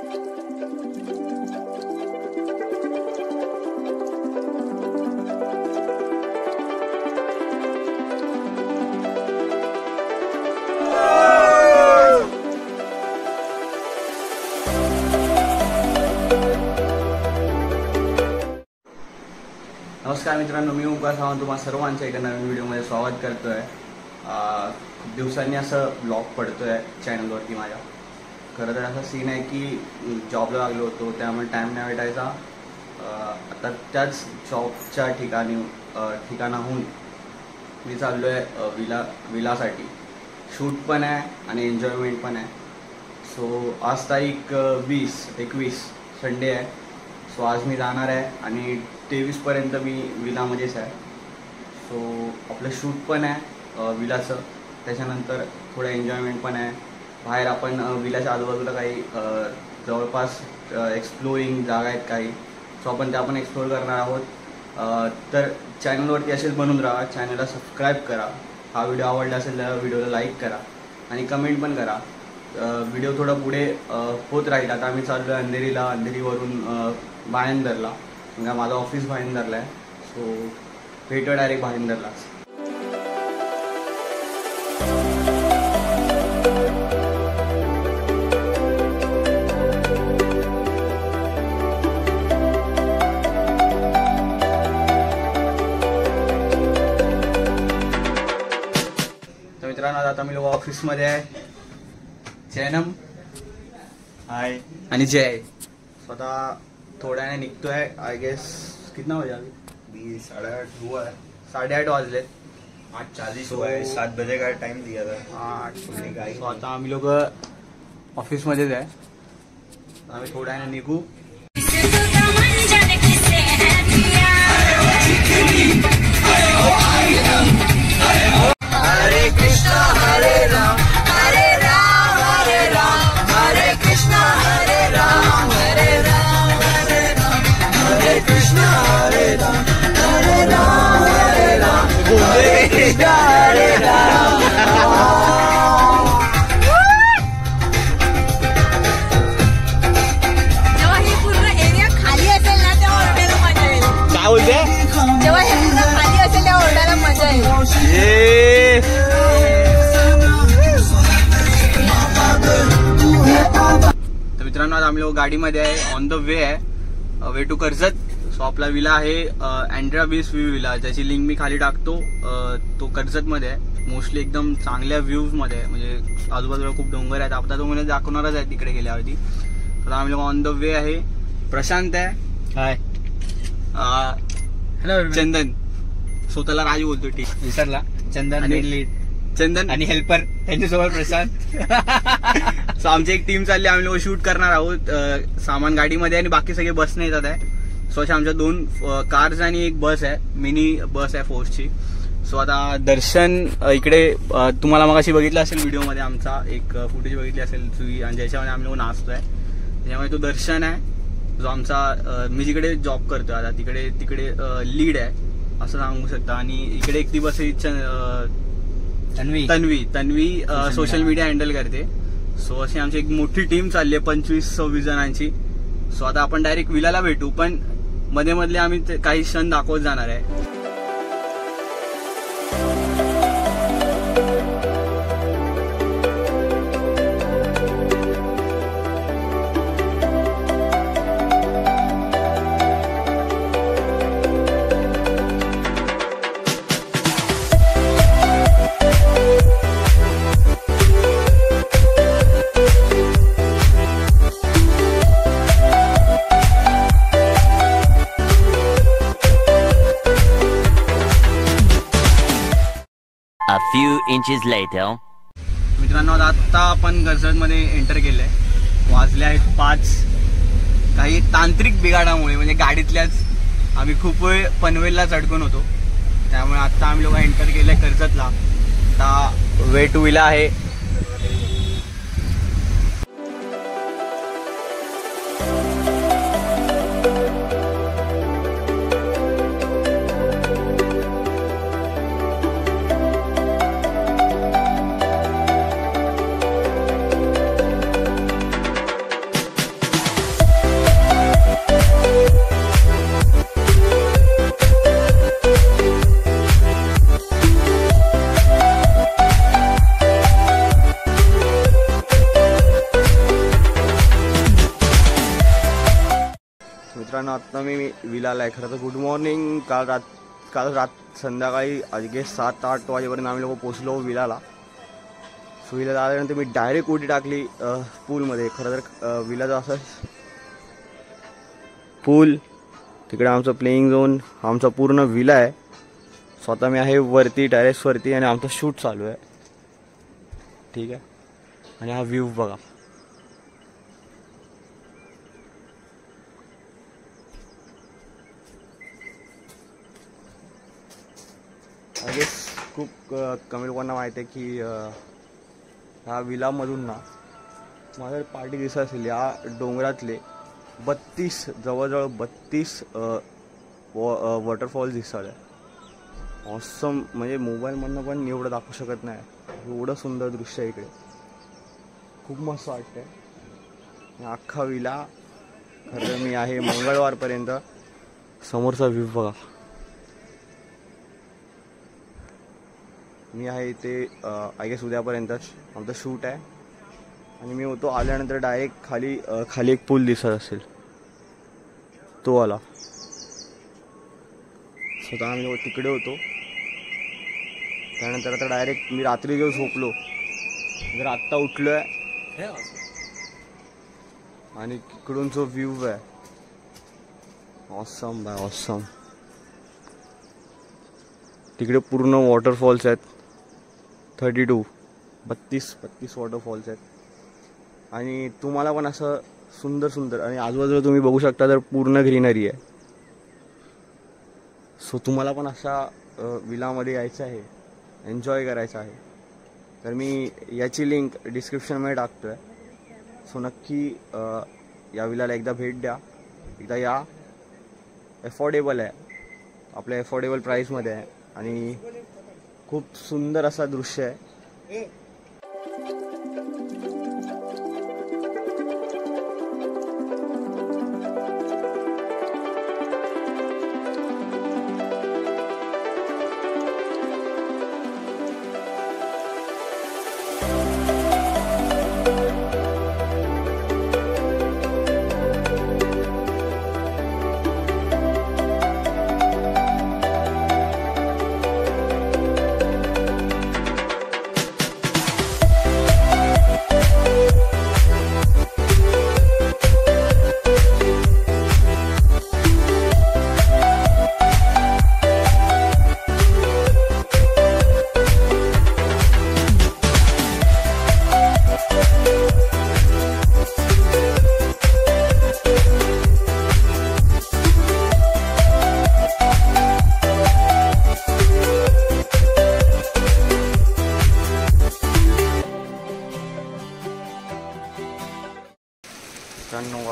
नमस्कार मित्रांनो, मी ओंकार सावंत तुम्हा सर्वांच्या एका नवीन व्हिडिओमध्ये स्वागत करतोय। खूप दिवसांनी असं ब्लॉग पडतोय चॅनलवरती माझ्या। खरं तर असा सीन आहे की जॉबला लागलो होतो, त्यामुळे टाईम नाही भेटायचा। आता त्याच जॉबच्या ठिकाणाहून मी चाललो आहे विलासाठी। शूट पण आहे आणि एन्जॉयमेंट पण आहे। सो आज तारीख 21 संडे आहे। सो आज मी जाणार आहे आणि 23पर्यंत मी विलामध्येच आहे। सो आपलं शूट पण आहे विलाचं, त्याच्यानंतर थोडं एन्जॉयमेंट पण आहे। बाहेर आपण विलाच्या आजूबाजूला काही जवळपास एक्सप्लोरिंग जागा आहेत काही, सो आपण त्या पण एक्सप्लोर करणार आहोत। तर चॅनलवरती असेच बनून राहा, चॅनलला सबस्क्राईब करा। हा व्हिडिओ आवडला असेल तर व्हिडिओला लाईक करा आणि कमेंट पण करा। व्हिडिओ थोडा पुढे होत राहील। आता आम्ही चाललो आहे अंधेरीला, अंधेरीवरून भायंदरला, म्हणजे माझं ऑफिस भायंदरला आहे। सो भेटू डायरेक्ट भायंदरलाच। तर मित्रांनो, आता मी लोक ऑफिसमध्ये आहे। जैनम हाय आणि जय स्वतः थोड्याने निघतोय। आय गेस कितना बजे अभी 8:30 हुआ है, 8:30 वाजले। 8:40 हुआ है, 7 बजे का टाइम दिया था। 8 सो आता आम्ही लोक ऑफिसमध्येच आहे। आम्ही थोड्याने निघू। हरे कृष्णा हरे राम हरे राम हरे राम, हरे कृष्णा हरे राम हरे राम हरे राम, हरे कृष्णा हरे राम हरे राम हरे राम, हरे कृष्णा हरे राम। जेव्हा ही पूर्ण एरिया खाली असेल ना, तेव्हा ओरडायला मजा येईल। काय बोलते? जेव्हा हे पूर्ण खाली असेल तेव्हा ओरडायला मजा येईल। तर मित्रांनो, आज आम्ही लोक गाडीमध्ये आहे, ऑन द वे आहे, वे टू कर्जत। सो आपला विला आहे अँड्रा बीच व्ह्यू विला, ज्याची लिंक मी खाली टाकतो। तो कर्जतमध्ये आहे, मोस्टली एकदम चांगल्या व्ह्यूजमध्ये आहे, म्हणजे आजूबाजूला खूप डोंगर आहेत। आता तो मला दाखवणारच आहे तिकडे गेल्यावरती। तर आम्ही लोक ऑन द वे आहे। प्रशांत आहे, हाय हॅलो। चंदन, स्वतःला राजू बोलतो, ठीक विसरला। चंदन आणि चंदन आणि हेल्पर त्यांच्यासोबत प्रशांत। सो आमची एक टीम चालली, आम्ही लोक शूट करणार आहोत। सामान गाडीमध्ये आणि बाकी सगळे बसने येतात आहे। सो अशा आमच्या 2 कार्स आणि एक बस आहे, मिनी बस आहे फोर्सची। सो आता दर्शन इकडे तुम्हाला मग अशी बघितलं असेल व्हिडिओमध्ये, आमचा एक फुटेज बघितली असेल तुम्ही, आणि ज्याच्यामध्ये आम्ही लोक नाचतोय, त्याच्यामुळे तो दर्शन आहे जो आमचा। मी जिकडे जॉब करतोय आता तिकडे लीड आहे असं सांगू शकता। आणि इकडे एक ती बस तन्वी सोशल मीडिया हँडल करते। सो अशी आमची एक मोठी टीम चालली आहे, 25-26 जणांची। सो आता आपण डायरेक्ट विलाला भेटू, पण मध्ये मधले आम्ही काही क्षण दाखवत जाणार आहे। A few inches later. मित्रांनो, आता आपण कर्जतमध्ये एंटर केलंय। वाजले आहेत 5। काही तांत्रिक बिघाडामुळे, म्हणजे गाडीतल्याच आम्ही खूप वेळ पनवेलला चढकून होतो, त्यामुळे आता आम्ही लोक एंटर केलंय कर्जतला। आता वे टू विला आहे। मित्रांनो आत्ता मी विलाला आहे. खरं तर गुड मॉर्निंग. काल रात संध्याकाळी अगदी 7-8 वाजेपर्यंत आम्ही लोक पोचलो विलाला. सो विला आल्यानंतर मी डायरेक्ट उडी टाकली पूलमध्ये. खरं तर विलाचं असं पूल, तिकडे आमचं प्लेइंग झोन, आमचा पूर्ण विला आहे. स्वतः मी आहे वरती टेरेसवरती आणि आमचं शूट चालू आहे. ठीक आहे. आणि हा व्ह्यू बघा. आय गेस खूप कमी लोकांना माहिती आहे की ह्या विलामधून ना माझ्या पार्टी दिसत असेल. या डोंगरातले 32 जवळजवळ 32 वॉटरफॉल्स दिसतात. ऑसम. म्हणजे मोबाईलमधनं पण एवढं दाखवू शकत नाही, एवढं सुंदर दृश्य आहे इकडे. खूप मस्त वाटतंय. अख्खा विला. खरं मी आहे मंगळवारपर्यंत. समोरचा व्ह्यू बघा. मी आहे इथे आय गेस उद्यापर्यंतच आमचं शूट आहे. आणि मी होतो आल्यानंतर डायरेक्ट खाली एक पूल दिसत असेल तो आला. स्वतः आम्ही तिकडे होतो. त्यानंतर आता डायरेक्ट मी रात्री जो झोपलो जर आत्ता उठलो आहे आणि इकडून जो व्ह्यू आहे ऑसम बाय ऑसम. तिकडे पूर्ण वॉटरफॉल्स आहेत. 32 वॉटरफॉल्स आहेत. आणि तुम्हाला पण असं सुंदर आणि आजूबाजूला तुम्ही बघू शकता तर पूर्ण ग्रीनरी आहे. सो तुम्हाला पण अशा विलामध्ये यायचं आहे, एन्जॉय करायचं आहे तर मी याची लिंक डिस्क्रिप्शनमध्ये टाकतो आहे. सो नक्की या विलाला एकदा भेट द्या. एकदा या. अफोर्डेबल आहे, आपल्या अफोर्डेबल प्राईसमध्ये आहे आणि खूप सुंदर असा दृश्य आहे.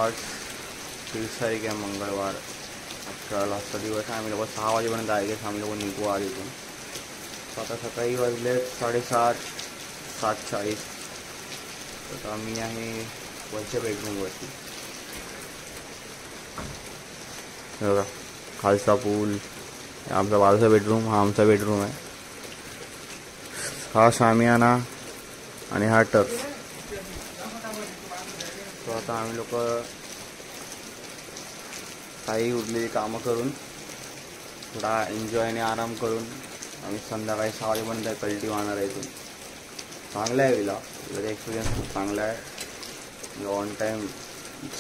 आज 30 तारीख आहे, मंगळवार. आजचा लास्टचा दिवस आहे. आम्ही लोक 6 वाजेपर्यंत आहे. आम्ही लोक निघू आज इथून. आता सकाळी वाजले 7:30, 7:40. तर आम्ही आहे वरच्या बेडरूमवरती. बघा खालचा पूल, आमचा बाजूचा बेडरूम, हा आमचा बेडरूम आहे. हा शामियाना आणि हा टप. तो आता आम्ही लोक काही उरलेली कामं करून थोडा एन्जॉय आणि आराम करून आम्ही संध्याकाळी 6 वाजेपर्यंत कल्टी वाहणार आहे. इथून चांगला आहे विला. विलाचा एक्सपिरियन्स खूप चांगला आहे. ऑन टाईम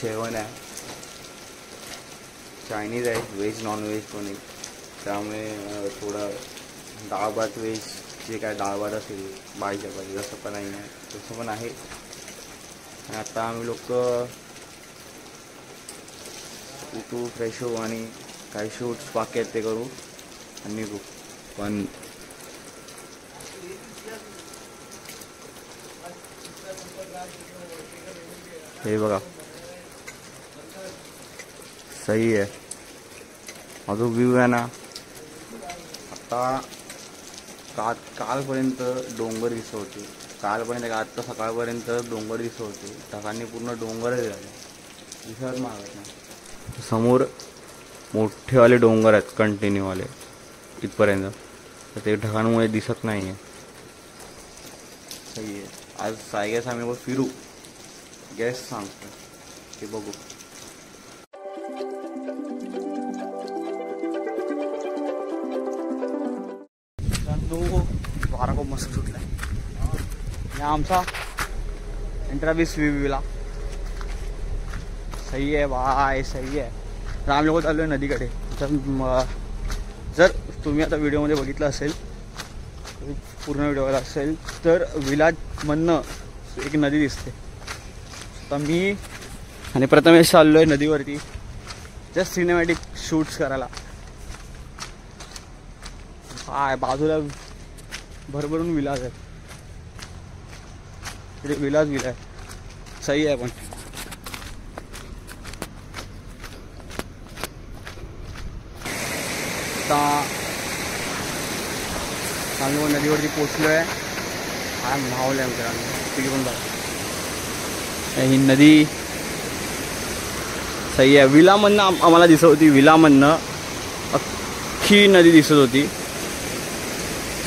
जेवण आहे. चायनीज आहे, व्हेज नॉन व्हेज पण आहे. त्यामुळे थोडं डाळ भात व्हेज जे काय डाळ भात असेल भाजी चपाती जसं पण नाही आहे तसं पण आहे. आणि आता आम्ही लोक उठू, फ्रेश होऊ आणि काही शूट्स बाकी आहेत ते करू आणि निघू. पण हे बघा सही आहे. हा जो व्ह्यू आहे ना, आता कालपर्यंत डोंगर दिसत होते. कालपर्यंत आत्ता सकाळपर्यंत डोंगर दिसत होते. ढगांनी पूर्ण डोंगरच झाले, दिसत मागत नाही. समोर मोठेवाले डोंगर आहेत कंटिन्यूवाले इथपर्यंत, तर ते ढगांमुळे दिसत नाही आहे. सही आहे. आज सायगेस आम्ही फिरू, गॅस सांगतो ते बघू. मस्त सुटला आहे आमचा इंटरव्हिस विला. सही आहे बाय, सही आहे. तर आम्ही लोक चाललो आहे नदीकडे. तर जर तुम्ही आता व्हिडिओमध्ये बघितलं असेल, पूर्ण व्हिडिओला असेल, तर विलाजमधनं एक नदी दिसते. तर मी आणि प्रथमेश चाललो आहे नदीवरती जस्ट सिनेमॅटिक शूट्स करायला. काय बाजूला भरभरून विलाज आहे, तिथे विलाज आहे. सही आहे. पण आता आम्ही नदीवरती पोचलो आहे. हा माहोल आहे मित्रांनो, तिथे पण बघा ही नदी. सही आहे. विलामधनं आम्हाला दिसत होती, विलामधनं अख्खी नदी दिसत होती.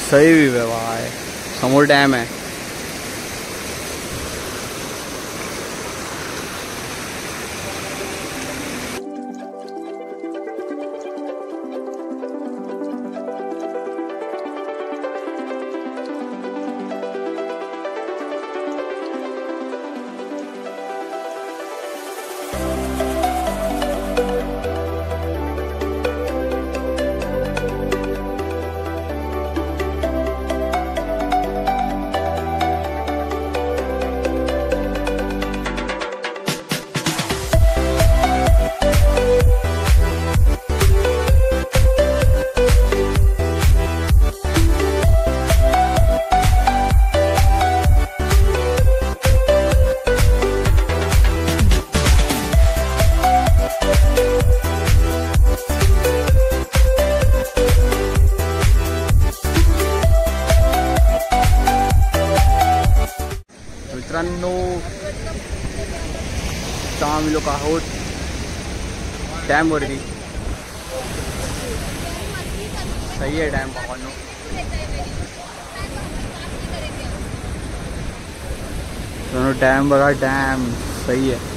सही व्ह्यू आहे बाय. समोर डॅम आहे. मित्रांनो आता आम्ही लोक आहोत डॅमवरती. सही आहे डॅम भावांनो. डॅम बघा, डॅम सही आहे.